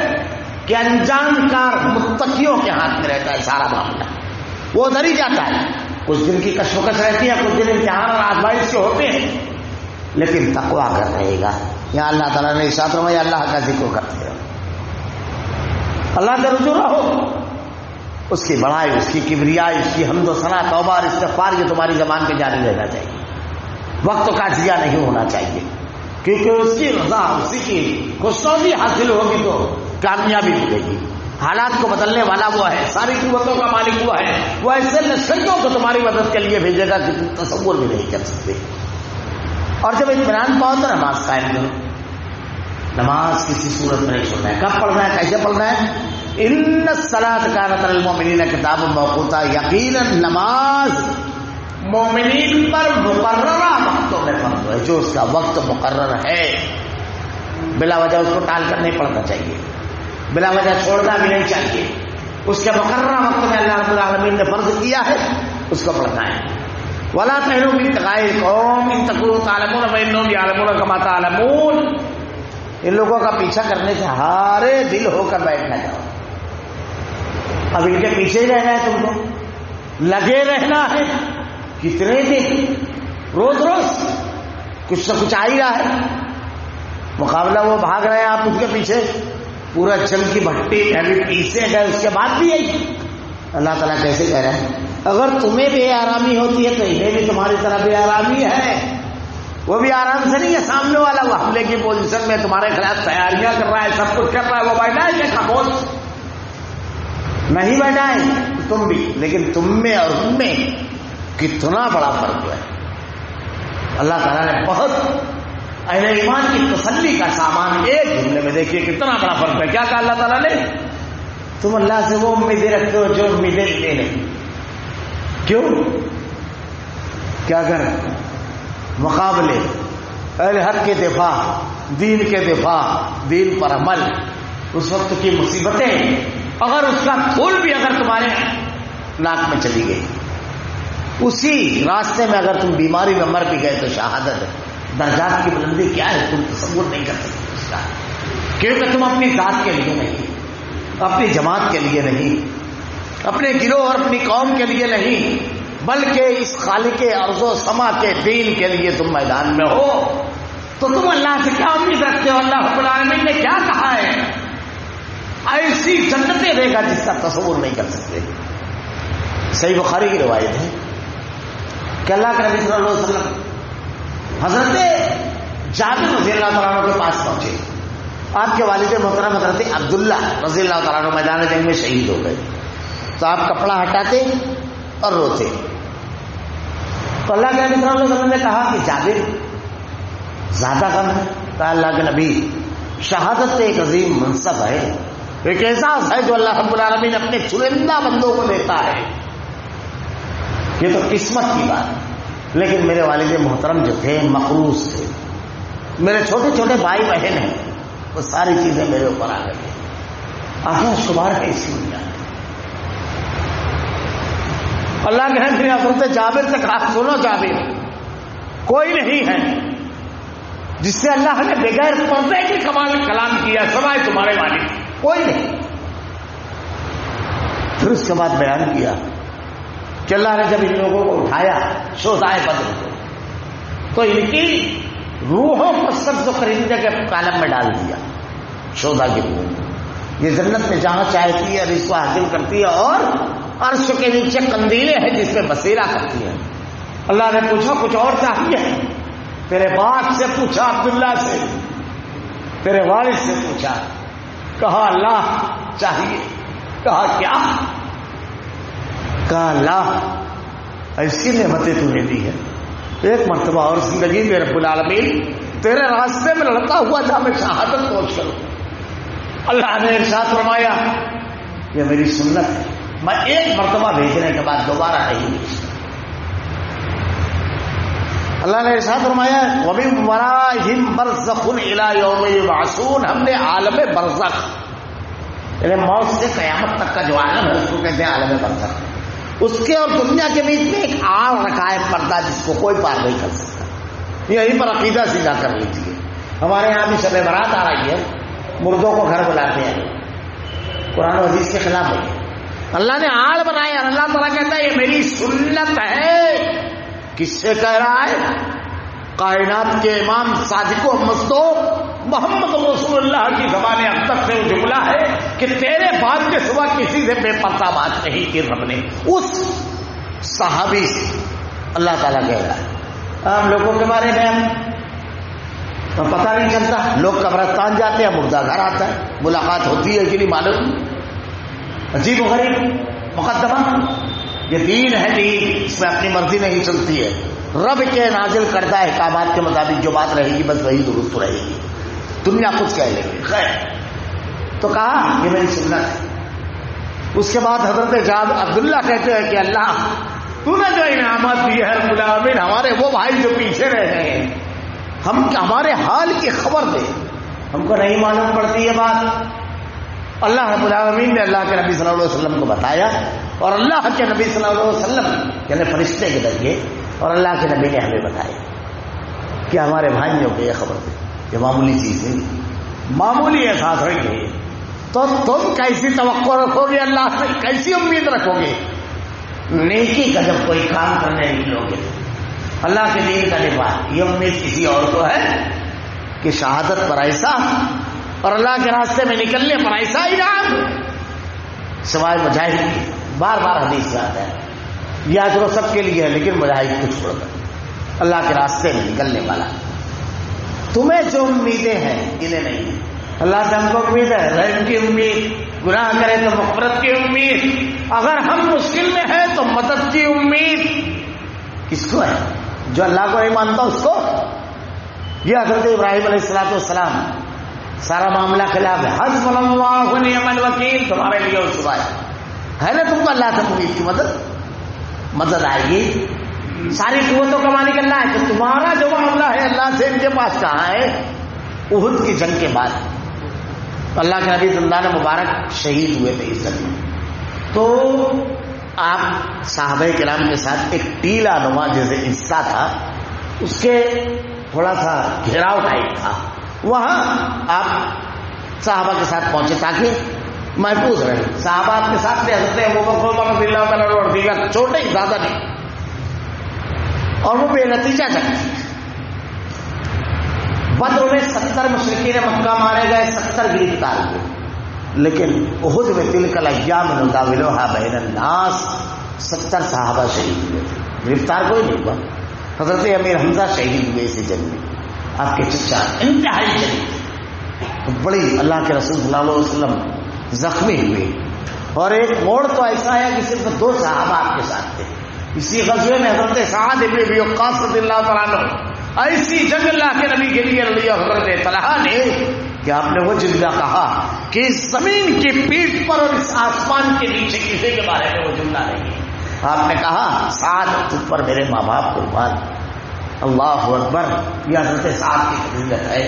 کہ انجام کار متقیوں کے ہاتھ میں رہتا ہے سارا معاملہ. وہ ادھر ہی جاتا ہے، کچھ دن کی کشمکش رہتی ہے، کچھ دن امتحان اور آزمائش کے ہوتے ہیں، لیکن تقویٰ کر رہے گا. یہاں اللہ تعالیٰ نے ارشاد فرمایا اللہ کا ذکر کرتے رہو، اللہ کا رجوع رہو، اس کی بڑائی، اس کی کبریائی، اس کی حمد و ثنا، توبہ اور استغفار یہ تمہاری زبان پہ جاری رہنا چاہیے. وقت کا ضیاع نہیں ہونا چاہیے، کیونکہ اس کی رضا، اسی کی خوشنودی حاصل ہوگی تو کامیابی ملے گی. حالات کو بدلنے والا وہ ہے، ساری قوتوں کا مالک وہ ہے، وہ ایسے لشکروں کو تمہاری مدد کے لیے بھیجے گا کہ تم تصور بھی نہیں کر سکتے. اور جب اطمینان پاؤ تو نماز قائم کرو. نماز کسی صورت میں نہیں چھوڑنا ہے. کب پڑھنا ہے، کیسے پڑھنا ہے؟ ان الصلاۃ کانت علی المؤمنین کتابا موقوتا، یقیناً نماز مومنین پر مقررہ وقتوں میں فرض ہے. جو اس کا وقت مقرر ہے، بلا وجہ اس کو ٹال کر نہیں پڑھنا چاہیے، بلا وجہ چھوڑنا بھی نہیں چاہیے. اس کے مقررہ وقت میں اللہ رب العالمین نے فرض کیا ہے، اس کو پڑھنا ہے. ولا تہنوا من ابتغاء القوم ان تكونوا تعلمون فانهم يعلمون كما تعلمون، ان لوگوں کا پیچھا کرنے سے ہارے دل ہو کر بیٹھ نہ جاؤ. اب ان کے پیچھے ہی رہنا ہے، تم کو لگے رہنا ہے. کتنے دن، روز روز کچھ نہ کچھ آ ہی رہا ہے. مقابلہ وہ بھاگ رہے ہیں، آپ اس کے پیچھے پورا جل کی بھٹی ابھی پیسے گئے، اس کے بعد بھی یہی. اللہ تعالیٰ کیسے کہہ رہے ہیں اگر تمہیں بے آرامی ہوتی ہے تو انہیں بھی تمہاری طرح بے آرامی ہے. وہ بھی آرام سے نہیں ہے، سامنے والا وہ حملے کی پوزیشن میں تمہارے خلاف تیاریاں کر رہا ہے، سب کچھ کر رہا ہے، وہ بیٹھا ہے کہ خاموش نہیں بیٹھا ہے. تم بھی، لیکن تم میں اور ان میں کتنا بڑا فرق ہے. اللہ تعالیٰ نے بہت اہل ایمان کی تسلی کا سامان ایک جملے میں دیکھیے کتنا بڑا فرق ہے. کیا کہا اللہ تعالیٰ نے؟ تم اللہ سے وہ امیدیں رکھتے ہو جو امیدیں لے نہیں. کیوں؟ کیا کریں؟ مقابلے، اہل حق کے دفاع، دین کے دفاع، دین پر عمل. اس وقت کی مصیبتیں، اگر اس کا پھول بھی اگر تمہارے ناک میں چلی گئی، اسی راستے میں اگر تم بیماری میں مر بھی گئے تو شہادت ہے. درجات کی بلندی کیا ہے تم تصور نہیں کر سکتے اس کا. کیونکہ تم اپنی ذات کے لیے نہیں، اپنی جماعت کے لیے نہیں، اپنے گروہ اور اپنی قوم کے لیے نہیں، بلکہ اس خالق ارض و سما کے دین کے لیے تم میدان میں ہو. تو تم اللہ سے کیا امید رکھتے ہو؟ اللہ رب العالمین نے کیا کہا ہے؟ ایسی جنتیں دے گا جس کا تصور نہیں کر سکتے. صحیح بخاری کی روایت ہے کہ اللہ کے نبی صلی اللہ علیہ وسلم حضرت جابر رضی اللہ تعالیٰ عنہ کے پاس پہنچے. آپ کے والد محترم حضرت عبداللہ رضی اللہ تعالیٰ عنہ میدان جنگ میں شہید ہو گئے. تو آپ کپڑا ہٹاتے اور روتے. تو اللہ کے نبی صلی اللہ علیہ وسلم نے کہا کہ جابر زیادہ غم ہے. کہا اللہ کے نبی شہادت ایک عظیم منصب ہے، ایک اعزاز ہے جو اللہ رب العالمین اپنے چنندہ بندوں کو دیتا ہے. یہ تو قسمت کی بات ہے. لیکن میرے والد محترم جو تھے مقروض تھے، میرے چھوٹے چھوٹے بھائی بہن ہیں، وہ ساری چیزیں میرے اوپر آ گئی. آخر شمار ہے اس دنیا میں. اللہ کے نبی نے حضرت جابر سے کہا سنو جابر، کوئی نہیں ہے جس سے اللہ نے بغیر پردے کے کلام کیا سوائے تمہارے والد، کوئی نہیں. پھر اس کے بعد بیان کیا کہ اللہ نے جب ان لوگوں کو اٹھایا شہدائے بدر کو، تو ان کی روحوں کو سبز و کرندے کے کالم میں ڈال دیا، شہداء کی روح. یہ جنت میں جہاں چاہتی ہے رزق کو حاصل کرتی ہے، اور عرش کے نیچے قندیلیں ہیں جس میں بصیرہ کرتی ہے۔ اللہ نے پوچھا کچھ اور چاہیے؟ تیرے باپ سے پوچھا، عبداللہ سے، تیرے والد سے پوچھا، کہا اللہ چاہیے۔ کہا کیا؟ کہا اللہ ایسی نعمتیں تو نے دی ہے، ایک مرتبہ اور زندگی میں رب العالمین تیرے راستے میں لڑتا ہوا جا میں شہادت پہنچ کروں۔ اللہ نے ارشاد فرمایا یہ میری سنت ہے، میں ایک مرتبہ بھیجنے کے بعد دوبارہ نہیں بھیجتا۔ اللہ نے ارشاد فرمایا وَمِن وَرَائِهِمْ بَرْزَخٌ إِلَىٰ يَوْمِ يُبْعَثُونَ، ہم نے عالم برزخ یعنی موت سے قیامت تک کا جو عالم ہے اس کو کہتے ہیں عالم برزخ، اس کے اور دنیا کے بیچ میں ایک آڑ رکھا ہے پردہ جس کو کوئی پار نہیں کر سکتا۔ یہیں پر عقیدہ سیدھا کر لیجیے۔ ہمارے یہاں بھی شب برات آ رہی ہے، مردوں کو گھر بلاتے ہیں، قرآن و حدیث کے خلاف ہے۔ اللہ نے آڑ بنایا اور اللہ تعالیٰ کہتا ہے یہ میری سنت ہے۔ کس سے کہہ رہا ہے؟ کائنات کے امام صادق و مصدوق محمد رسول اللہ کی زبان اقدس سے وہ جملہ ہے کہ تیرے بات کے سوا کسی سے بے پردہ بات نہیں کی رب نے، اس صحابی سے اللہ تعالیٰ کہہ رہا ہے۔ عام لوگوں کے بارے میں ہم پتہ نہیں چلتا، لوگ قبرستان جاتے ہیں، مردہ گھر آتا ہے، ملاقات ہوتی ہے کہ نہیں معلوم، عجیب و غریب مقدمہ۔ یہ دین ہے، دین اس میں اپنی مرضی نہیں چلتی ہے، رب کے نازل کردہ احکامات کے مطابق جو بات رہے گی بس وہی درست رہے گی، دنیا کچھ کہہ لے گی۔ خیر تو کہا یہ میری سنت ہے۔ اس کے بعد حضرت جابر عبداللہ کہتے ہیں کہ اللہ تو نے جو انعامات دیے ہے رب العالمین، ہمارے وہ بھائی جو پیچھے رہ گئے ہیں ہمارے حال کی خبر دے، ہم کو نہیں معلوم پڑتی یہ بات۔ اللہ رب العالمین نے اللہ کے نبی صلی اللہ علیہ وسلم کو بتایا، اور اللہ کے نبی صلی اللہ علیہ وسلم یعنی فرشتے کے ذریعے اور اللہ کے نبی نے ہمیں بتایا کہ ہمارے بھائیوں کو یہ خبر دے۔ یہ معمولی چیز نہیں، معمولی احساس رہی ہے، تو تم کیسی توقع رکھو گے اللہ سے، کیسی امید رکھو گے نیکی کا جب کوئی کام کرنے نکلو گے اللہ کے دین کا نبھا۔ یہ امید کسی اور کو ہے کہ شہادت پر ایسا اور اللہ کے راستے میں نکلنے پر ایسا انعام، سوائے مجاہد کی۔ بار بار حدیث میں آتا ہے یہ اجر سب کے لیے ہے لیکن مجاہد کو چھوڑ کر اللہ کے راستے میں نکلنے والا۔ تمہیں جو امیدیں ہیں انہیں نہیں، اللہ سے ہم کو امید ہے رحم کی امید، گناہ کرے تو مغفرت کی امید، اگر ہم مشکل میں ہیں تو مدد کی امید۔ کس کو ہے؟ جو اللہ کو نہیں مانتا اس کو۔ یہ حضرت ابراہیم علیہ السلام سارا معاملہ خلاف ہے، حسبنا اللہ ونعم الوکیل، تمہارے لیے اور سوائے ہے نا تم کو اللہ سے امید کی مدد آئے گی، ساری قوتوں کا مالک اللہ ہے۔ تو تمہارا جو معاملہ ہے اللہ سے ان کے پاس کہاں ہے؟ احد کی جنگ کے بعد اللہ کے نبی زندان مبارک شہید ہوئے تھے اس جنگ میں، تو آپ صحابہ کرام کے ساتھ ایک ٹیلا نما جیسے حصہ تھا، اس کے تھوڑا سا گھیراؤ ٹائپ تھا، وہاں آپ صحابہ کے ساتھ پہنچے تاکہ محفوظ رہے۔ صحابہ آپ کے ساتھ تھے، حضرت ابوبکر رضی اللہ عنہ اور دیگر چھوٹے ہی، زیادہ نہیں، اور وہ بے نتیجہ جنگ تھی۔ بدر میں 70 مشرکین مکہ مارے گئے، 70 گرفتار ہوئے، لیکن احد میں تلک الایام نداولھا بین الناس 70 صحابہ شہید ہوئے، گرفتار کوئی نہیں ہوا۔ حضرت امیر حمزہ شہید ہوئے اسی جنگ میں، آپ کے چچا انتہائی شہید، بڑی اللہ کے رسول صلی اللہ علیہ وسلم زخمی ہوئے، اور ایک موڑ تو ایسا ہے کہ صرف 2 صحابہ آپ کے ساتھ تھے۔ اسی غزوے میں حضرت سعد بن ابی وقاص رضی اللہ تعالیٰ عنہ، ایسی جنگ اللہ کے نبی کے لیے لڑی حضرت طلحہ نے کہ آپ نے وہ جملہ کہا کہ اس زمین کی پیٹھ پر اور اس آسمان کے نیچے کسی کے بارے میں وہ جملہ نہیں ہے۔ آپ نے کہا سعد تجھ پر میرے ماں باپ قربان، اللہ اکبر۔ یہ حضرت سعد کی فضیلت ہے،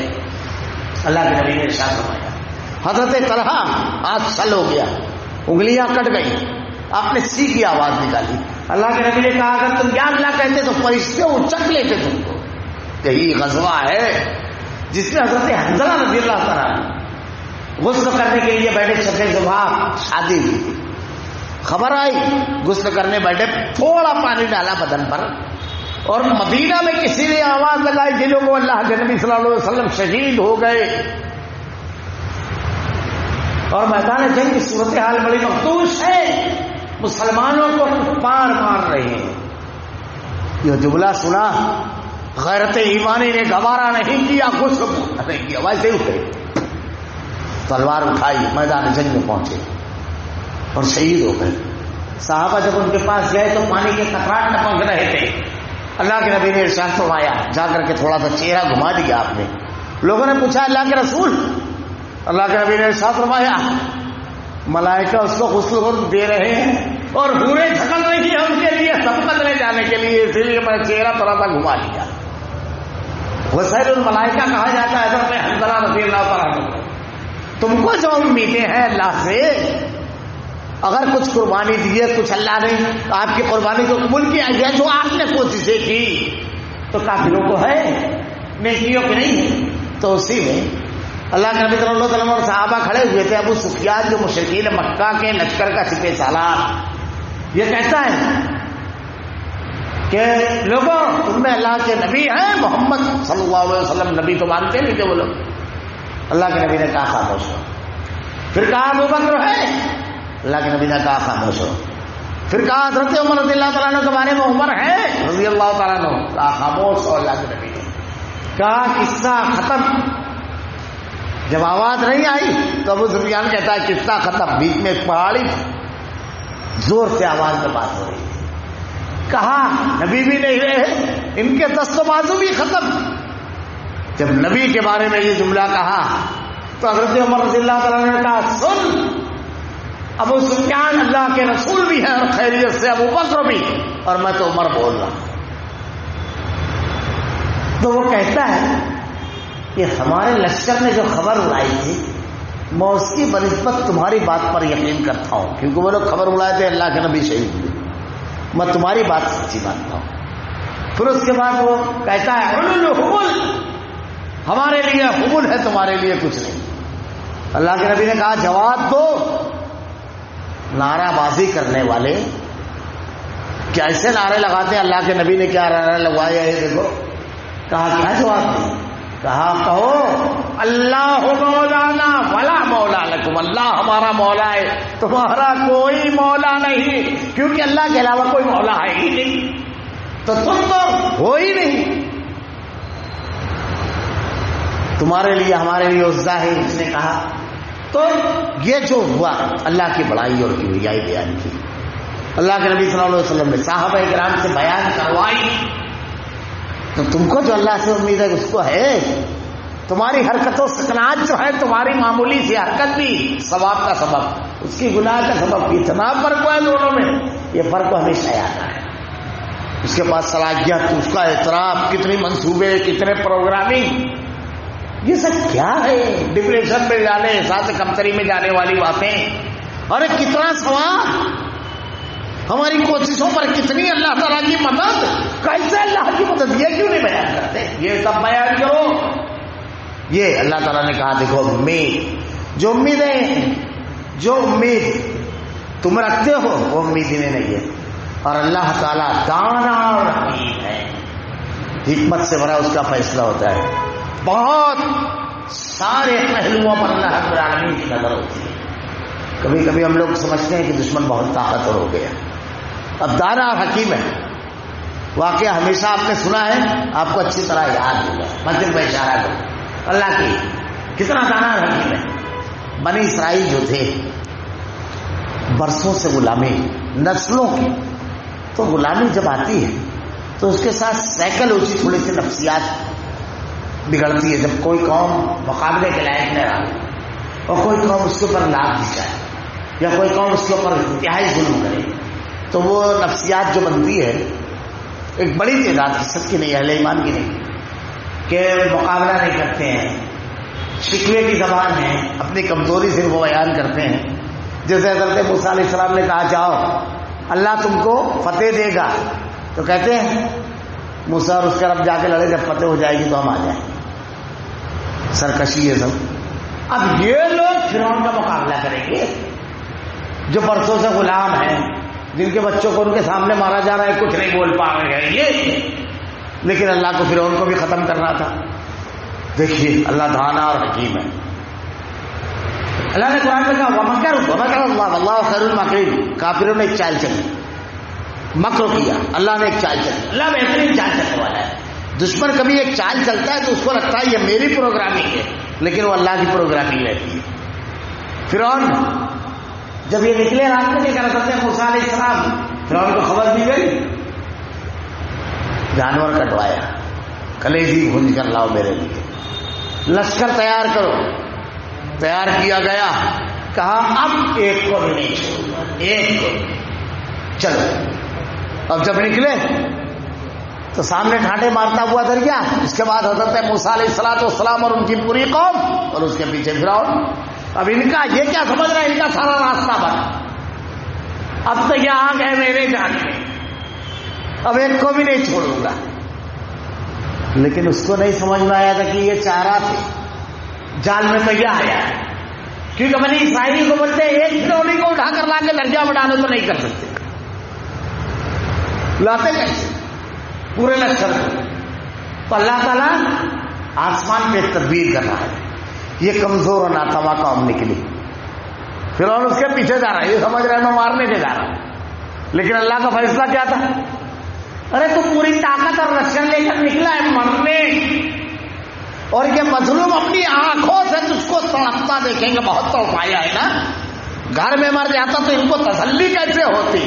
اللہ کے نبی نے ارشاد فرمایا۔ حضرت طلحہ آج سل ہو گیا، انگلیاں کٹ گئی، آپ نے سی کی آواز نکالی، اللہ کے نبی نے کہا اگر تم یا اللہ کہتے تو فرشتے اچک لیتے تم کو۔ یہی غزوہ ہے جس میں حضرت حنظلہ رضی اللہ تعالیٰ غسل کرنے کے لیے بیٹھے، چھٹے صبح شادی ہوئی تھی، خبر آئی غسل کرنے بیٹھے، تھوڑا پانی ڈالا بدن پر، اور مدینہ میں کسی نے آواز لگائی کہ لوگوں اللہ کے نبی صلی اللہ علیہ وسلم شہید ہو گئے۔ اور میدان جنگ کی صورتحال بڑی مخدوش ہے، مسلمانوں کو کفار مار رہے ہیں. یہ جملہ سنا، غیرت ایمانی نے گوارا نہیں کیا، کچھ نہیں کیا، ویسے اٹھے، تلوار اٹھائی، میدان جنگ میں پہنچے اور شہید ہو گئے. صحابہ جب ان کے پاس گئے تو پانی کے قطرات ٹپک رہے تھے. اللہ کے نبی نے ارشاد فرمایا، جا کر کے تھوڑا سا چہرہ گھما دیا آپ نے. لوگوں نے پوچھا اللہ کے رسول، اللہ کے نبی نے ارشاد فرمایا ملائکہ اس کو غسل دے رہے ہیں اور حوریں دھکل رہی ہیں ان کے لیے سبقت لے جانے کے لیے، اسی لیے میں چہرہ تھوڑا سا گھما لیا. وسائل الملائکہ کہا جاتا ہے حضرت حنظلہ رضی اللہ تعالیٰ عنہ. تم کو جو امیدیں ہیں اللہ سے، اگر کچھ قربانی دی ہے، کچھ اللہ نے آپ کی قربانی کو قبول کیا ہے، جو آپ نے کوششیں کی تو کافروں کو ہے، نیکیوں کی نہیں. تو اسی میں اللہ کے نبی صلی اللہ علیہ وسلم اور صحابہ کھڑے ہوئے تھے. ابو سفیان جو مشرکین مکہ کے لشکر کا سپہ سالار، یہ کہتا ہے کہ لوگوں تم میں اللہ کے نبی ہیں، محمد صلی اللہ علیہ وسلم نبی تو مانتے نہیں تھے وہ لوگ. اللہ کے نبی نے کہا خاموش ہو. پھر کہا ابو بکر ہے، اللہ کے نبی نے کہا خاموش ہو. پھر کہا حضرت عمر رضی اللہ تعالیٰ عنہ کے بارے میں عمر ہے رضی اللہ تعالیٰ عنہ، کہا خاموش ہو. اللہ کے نبی نے کہا قصہ ختم. جب آواز نہیں آئی تو ابو سفیان کہتا ہے قصہ ختم. بیچ میں ایک پہاڑی زور سے آواز میں بات ہو رہی ہے. کہا نبی بھی نہیں رہے، ان کے دست و بازو بھی ختم. جب نبی کے بارے میں یہ جملہ کہا تو حضرت عمر رضی اللہ تعالیٰ نے کہا سن، ابو سفیان اللہ کے رسول بھی ہیں اور خیریت سے ابو بکر بھی، اور میں تو عمر بول رہا ہوں. تو وہ کہتا ہے کہ ہمارے لشکر نے جو خبر اڑائی تھی میں اس کی بنسبت تمہاری بات پر یقین کرتا ہوں، کیونکہ وہ لوگ خبر اڑائے تھے اللہ کے نبی شہید ہوئے، میں تمہاری بات سچی مانتا ہوں. پھر اس کے بعد وہ کہتا ہے حبل، ہمارے لیے حبل ہے، تمہارے لیے کچھ نہیں. اللہ کے نبی نے کہا جواب دو. نعرہ بازی کرنے والے کیا ایسے نعرے لگاتے ہیں؟ اللہ کے نبی نے کیا نعرہ لگوایا ہے دیکھو. کہا کیا جواب دیں؟ کہا کہو اللہ مولانا ولا مولا لکم، اللہ ہمارا مولا ہے، تمہارا کوئی مولا نہیں، کیونکہ اللہ کے علاوہ کوئی مولا ہے ہی نہیں، تو تم تو ہو ہی نہیں. تمہارے لیے ہمارے لیے عزا ہے. اس نے کہا تو یہ جو ہوا اللہ کی بڑائی اور کبریائی بیان کی. اللہ کے نبی صلی اللہ علیہ وسلم نے صحابہ کرام سے بیان کروائی. تو تم کو جو اللہ سے امید ہے اس کو ہے. تمہاری حرکت و سکنات جو ہے، تمہاری معمولی سی حرکت بھی ثواب کا سبب، اس کی گناہ کا سبب. اتنا فرق ہے دونوں میں، یہ فرق ہمیشہ آتا ہے. اس کے پاس صلاحیت، اس کا اعتراف، کتنی منصوبے، کتنے پروگرامنگ، یہ سب کیا ہے؟ ڈپریشن میں جانے، احساس کمتری میں جانے والی باتیں. اور کتنا ثواب، ہماری کوششوں پر کتنی اللہ تعالیٰ کی مدد. کیسے اللہ کی مدد، یہ کیوں نہیں بیان کرتے؟ یہ سب بیان کرو. یہ اللہ تعالیٰ نے کہا دیکھو امید، جو امیدیں، جو امید تم رکھتے ہو وہ امید انہیں نہیں ہے. اور اللہ تعالیٰ دانا اور حکیم ہے، حکمت سے بھرا اس کا فیصلہ ہوتا ہے. بہت سارے پہلوؤں پر اللہ رب العالمین کی نظر ہوتی ہے. کبھی کبھی ہم لوگ سمجھتے ہیں کہ دشمن بہت طاقتور ہو گیا، اب دانا اور حکیم ہے. واقعہ ہمیشہ آپ نے سنا ہے، آپ کو اچھی طرح یاد ہوگا. مسجد میں اشارہ کرو، اللہ کی کتنا دانا اور حکیم ہے. بنی اسرائیل جو تھے برسوں سے غلامی، نسلوں کی، تو غلامی جب آتی ہے تو اس کے ساتھ سائیکل ہوتی، تھوڑی سی نفسیات بگڑتی ہے. جب کوئی قوم مقابلے کے لائق نہ رہا اور کوئی قوم اس کے اوپر لاد دی جائے یا کوئی قوم اس کے اوپر انتہائی ظلم کرے تو وہ نفسیات جو بنتی ہے، ایک بڑی تعداد کی، سب کی نہیں، اہل ایمان کی نہیں، کہ مقابلہ نہیں کرتے ہیں، شکوے کی زبان ہے، اپنی کمزوری سے وہ بیان کرتے ہیں. جیسے حضرت موسیٰ علیہ السلام نے کہا جاؤ اللہ تم کو فتح دے گا، تو کہتے ہیں موسیٰ اور اس کا رب جا کے لڑے، جب فتح ہو جائے گی تو ہم آ جائیں. سرکشی ہے سب. اب یہ لوگ فرعون کا مقابلہ کریں گے جو برسوں سے غلام ہیں، جن کے بچوں کو ان کے سامنے مارا جا رہا ہے، کچھ نہیں بول پا رہے ہیں یہ. لیکن اللہ کو فرعون کو بھی ختم کرنا تھا. دیکھیے اللہ دانا اور حکیم ہے. اللہ نے قرآن میں کہا ومکر اللہ واللہ خیر الماکرین. کافروں نے ایک چال چلی, مکر کیا, اللہ نے ایک چال چلی. اللہ بہترین چال چلنے والا ہے. دشمن کبھی ایک چال چلتا ہے تو اس کو لگتا ہے یہ میری پروگرامنگ ہے, لیکن وہ اللہ کی پروگرامنگ رہتی ہے. فرعون جب یہ نکلے راستے کے کر سکتے موسیٰ علیہ السلام, فرعون کو خبر دی گئی, جانور کٹوایا, کلیجی بھون کر لاؤ میرے لیے, لشکر تیار کرو. تیار کیا گیا, کہا اب ایک کو بھی نہیں چھوڑوں گا, ایک کو. چلو اب جب نکلے تو سامنے ٹھاٹے مارتا ہوا دریا, اس کے بعد حضرت موسیٰ علیہ السلام اور ان کی پوری قوم, اور اس کے پیچھے فرعون. اب ان کا یہ کیا سمجھ رہا ہے, ان کا سارا راستہ بنا, اب تو یہ آ گئے میرے جانے میں, اب ایک کو بھی نہیں چھوڑوں گا. لیکن اس کو نہیں سمجھ میں آیا تھا کہ یہ چارہ تھے, جال میں تو یہ آیا ہے. کیونکہ بنی اسرائیلی کو بولتے ایک کھلونے کو اٹھا کر لا کے درجہ میں ڈالو تو نہیں کر سکتے, لاتے کیسے پورے لشکر کو. تو اللہ تعالیٰ آسمان پہ تدبیر کر رہا ہے. یہ کمزور اور ناتواں قوم نکلی, فرعون اس کے پیچھے جا رہا ہے, یہ سمجھ رہا ہے میں مارنے کے جا رہا ہوں, لیکن اللہ کا فیصلہ کیا تھا, ارے تو پوری طاقت اور لشکر لے کر نکلا ہے مرنے, اور یہ مظلوم اپنی آنکھوں سے تجھ کو تڑپتا دیکھیں گے. بہت تڑپایا ہے نا, گھر میں مر جاتا تو ان کو تسلی کیسے ہوتی,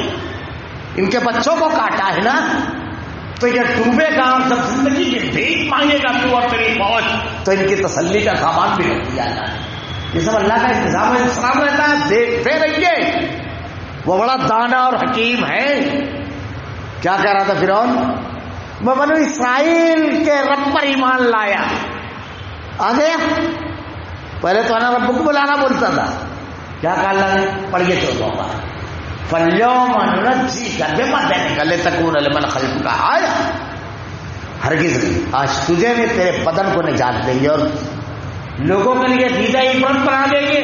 ان کے بچوں کو کاٹا ہے نا, تو یہ ڈوبے گا, جب زندگی کی بھیک مانگے گا تو اور تیری فوج, تو ان کی تسلی کا سامان بھی رکھ دیا جائے. یہ سب اللہ کا انتظام و انتظام رہتا ہے, دیکھتے رہیے. وہ بڑا دانا اور حکیم ہے. کیا کہہ رہا تھا فرعون, میں بنو اسرائیل کے رب پر ایمان لایا. آ گیا, پہلے تو انا رب کو بلانا بولتا تھا, کیا کہا اللہ نے, پڑھیے 14 بار, فَالْيَوْمَ نُنَجِّيكَ بِبَدَنِكَ لِتَكُونَ لِمَنْ خَلْفَكَ آیَةً. ہرگز نہیں, آج تجھے بھی تیرے بدن کو نجات دیں گے اور لوگوں کے لیے دیدہ عبرت بنا دیں گے.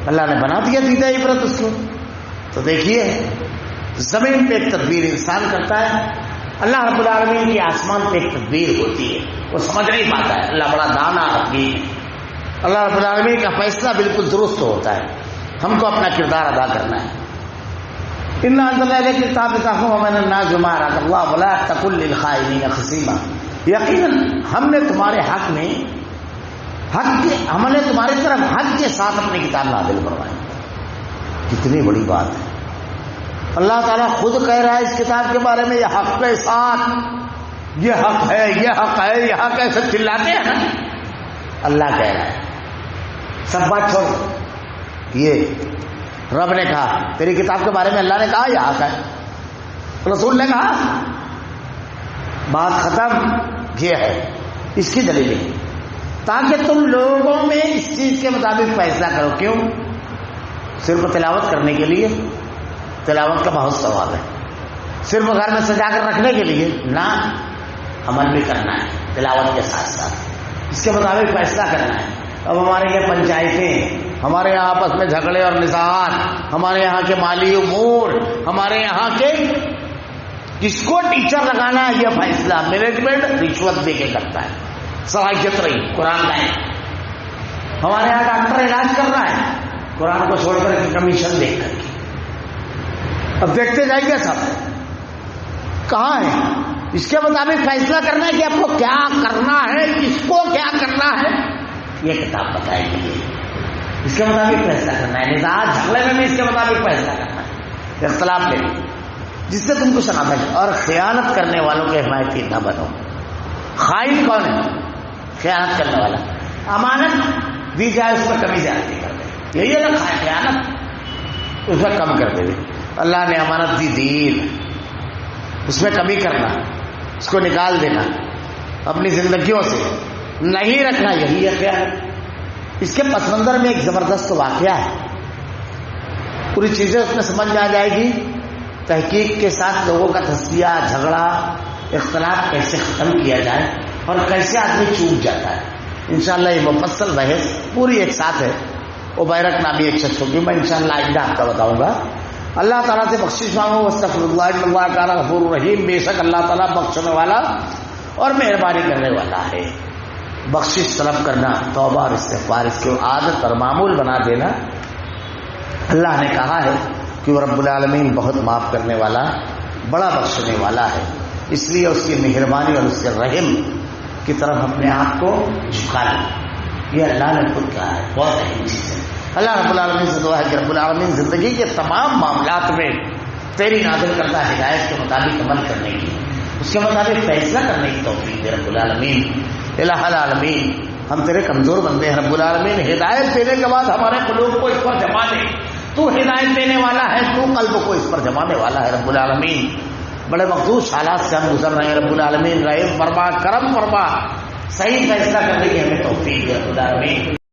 اللہ نے بنا دیا دیدہ عبرت اس کو. تو دیکھیے زمین پہ ایک تدبیر انسان کرتا ہے, اللہ رب العالمین کی آسمان پہ ایک تدبیر ہوتی ہے, وہ سمجھ نہیں پاتا ہے. اللہ بڑا دانا حکیم, اللہ رب العالمین کا فیصلہ بالکل درست ہوتا ہے. ہم کو اپنا کردار ادا کرنا ہے. اِنَّا أَنزَلْنَا إِلَيْكَ الْكِتَابَ لِتَحْكُمَ بَيْنَ النَّاسِ بِمَا أَرَاكَ اللَّهُ وَلَا تَكُن لِّلْخَائِنِينَ خَصِيمًا. یقیناً ہم نے تمہارے حق میں ہم نے تمہاری طرف حق کے ساتھ اپنی کتاب نازل فرمائی. کتنی بڑی بات ہے. اللہ تعالیٰ خود کہہ رہا ہے اس کتاب کے بارے میں, یہ حق کے ساتھ, یہ حق ہے, یہ حق ہے, یہ حق ہے. سب چلاتے ہیں نا, اللہ کہہ رہا ہے. سب بات چھوڑ, یہ رب نے کہا, تیری کتاب کے بارے میں اللہ نے کہا یہ حق ہے, رسول نے کہا, بات ختم. یہ ہے اس کی دلیل, تاکہ تم لوگوں میں اس چیز کے مطابق فیصلہ کرو. کیوں؟ صرف تلاوت کرنے کے لیے؟ تلاوت کا بہت ثواب ہے. صرف گھر میں سجا کر رکھنے کے لیے نہ, عمل بھی کرنا ہے تلاوت کے ساتھ ساتھ, اس کے مطابق فیصلہ کرنا ہے. اب ہمارے یہ پنچایتیں, ہمارے یہاں آپس میں جھگڑے اور نزاعات, ہمارے یہاں کے مالی امور, ہمارے یہاں کے کس کو ٹیچر لگانا ہے یہ فیصلہ مینجمنٹ رشوت دے کے کرتا ہے. صلاحیت رہی قرآن لائے. ہمارے یہاں ڈاکٹر علاج کر رہا ہے, قرآن کو چھوڑ کر کمیشن دے کر کے. اب دیکھتے جائیے سب کہاں ہے, اس کے مطابق فیصلہ کرنا ہے کہ آپ کو کیا کرنا ہے, کس کو کیا کرنا ہے, یہ کتاب بتائے گی. اس کے مطابق فیصلہ کرنا ہے. نزاعات جھگڑے میں بھی اس کے مطابق فیصلہ کرنا ہے, اختلاف لے جس سے تم کو شناخت ہے. اور خیانت کرنے والوں کے حمایتی نہ بنو. خائن کون ہے؟ خیانت کرنے والا. امانت دی جائے اس پر کمی زیادتی کر دے, یہی ہے نا خیانت, اس پر کم کر دے. اللہ نے امانت دی دین, اس میں کمی کرنا, اس کو نکال دینا اپنی زندگیوں سے, نہیں رکھنا, یہی ہے خیانت. اس کے پس منظر میں ایک زبردست واقعہ ہے, پوری چیزیں اس میں سمجھ میں آ جائے گی. تحقیق کے ساتھ لوگوں کا تسلیہ, جھگڑا, اختلاف کیسے ختم کیا جائے اور کیسے آدمی چوک جاتا ہے. انشاءاللہ یہ مفصل بحث پوری ایک ساتھ ہے. عبیرک نامی ایک شخص ہوگی, میں انشاءاللہ آئندہ آپ کا بتاؤں گا. اللہ تعالیٰ سے بخشش مانگو, استغفر اللہ, ان اللہ تعالیٰ غفور رحیم, بے شک اللہ تعالیٰ بخشنے والا اور مہربانی کرنے والا ہے. بخشش طلب کرنا، توبہ اور استغفار، اس کو عادت اور معمول بنا دینا. اللہ نے کہا ہے کہ وہ رب العالمین بہت معاف کرنے والا، بڑا بخشنے والا ہے، اس لیے اس کی مہربانی اور اس کے رحم کی طرف اپنے آپ کو جھکا لیں. یہ اللہ نے خود کہا ہے، بہت اہم چیز ہے. اللہ رب العالمین سے دعا ہے کہ رب العالمین زندگی کے تمام معاملات میں تیری نازل کردہ ہدایت کے مطابق عمل کرنے کی، اس کے مطابق فیصلہ کرنے کی توفیق دے رب العالمین. الہ العالمین، ہم تیرے کمزور بندے ہیں رب العالمین. ہدایت دینے کے بعد ہمارے قلوب کو اس پر جما دے. تو ہدایت دینے والا ہے، تو قلب کو اس پر جمانے والا ہے رب العالمین. بڑے مخصوص حالات سے ہم گزر رہے ہیں رب العالمین. رحم فرما، کرم فرما، صحیح فیصلہ کرنے کی ہمیں توفیق دے رب العالمین.